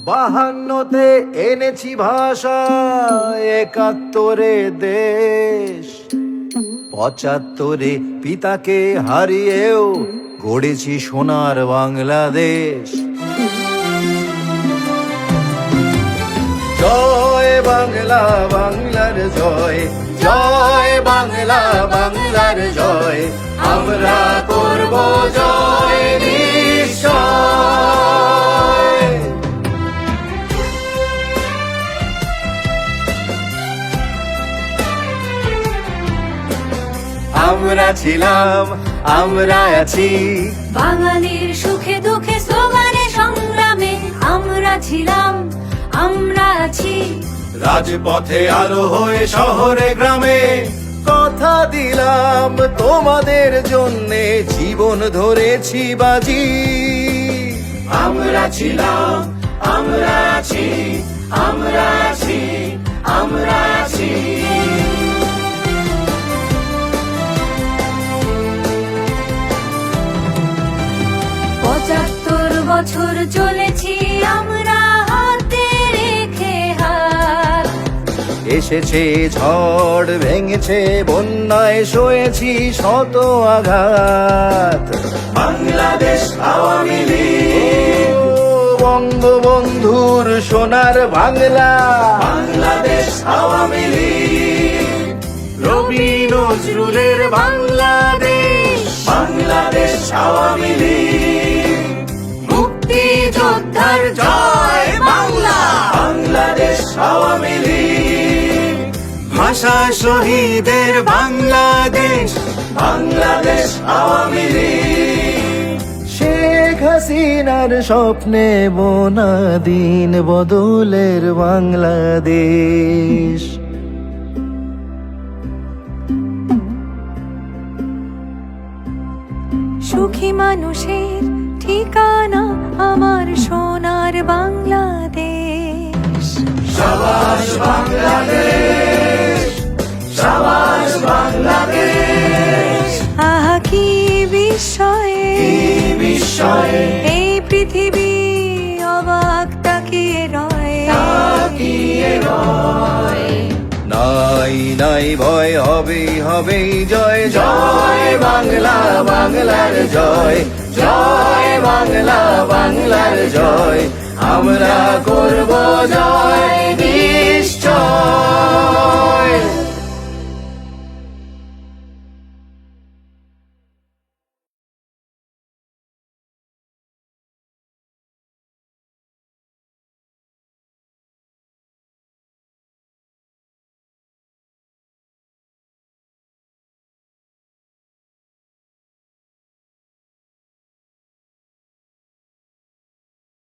বাহান্নতে এনেছি ভাষা, ৭১-এ দেশ, ৭৫-এ পিতাকে হারিয়েও গড়েছি সোনার বাংলাদেশ। জয় বাংলা, বাংলার জয়, জয় বাংলা, বাংলার জয়, আমরা করব জয় নিশ্চয়। আমরা ছিলাম, আমরা আছি, বাঙালির সুখে দুঃখে স্লোগানে সংগ্রামে আমরা ছিলাম, আমরা আছি। রাজপথে আলো হয়ে শহরে গ্রামে কথা দিলাম তোমাদের জন্যে জীবন ধরেছি বাজি। আমরা ছিলাম, আমরা আছি, আমরা আছি, আমরা আছি। ৭৫ বছর চলেছি আমরা হাতে রেখে হাত। এসেছে ঝড়, ভেঙেছে বন্যায়, সয়েছি শত আঘাত। বাংলাদেশ আওয়ামী লীগ, বঙ্গবন্ধুর সোনার বাংলা, বাংলাদেশ আওয়ামী লীগ, রবি নজরুলের বাংলাদেশ, বাংলাদেশ আওয়ামী লীগ, মুক্তিযোদ্ধার জয় বাংলা, বাংলাদেশ আওয়ামী লীগ, ভাষা শহীদের বাংলাদেশ, বাংলাদেশ আওয়ামী লীগ। শেখ হাসিনার স্বপ্নে বোনা দিন বদলের বাংলাদেশ। সুখী মানুষের ঠিকানা আমার সোনার বাংলাদেশ। সাবাস বাংলাদেশ, সাবাস বাংলাদেশ, আহা কি বিস্ময়ে, এই বিস্ময়ে এই পৃথিবী অবাক তাকিয়ে রয়, তাকিয়ে রয়। নাই নাই ভয়, হবেই হবেই জয়, জয় বাংলা, বাংলার জয়, জয় বাংলা, বাংলার জয়, আমরা করব জয় নিশ্চয়।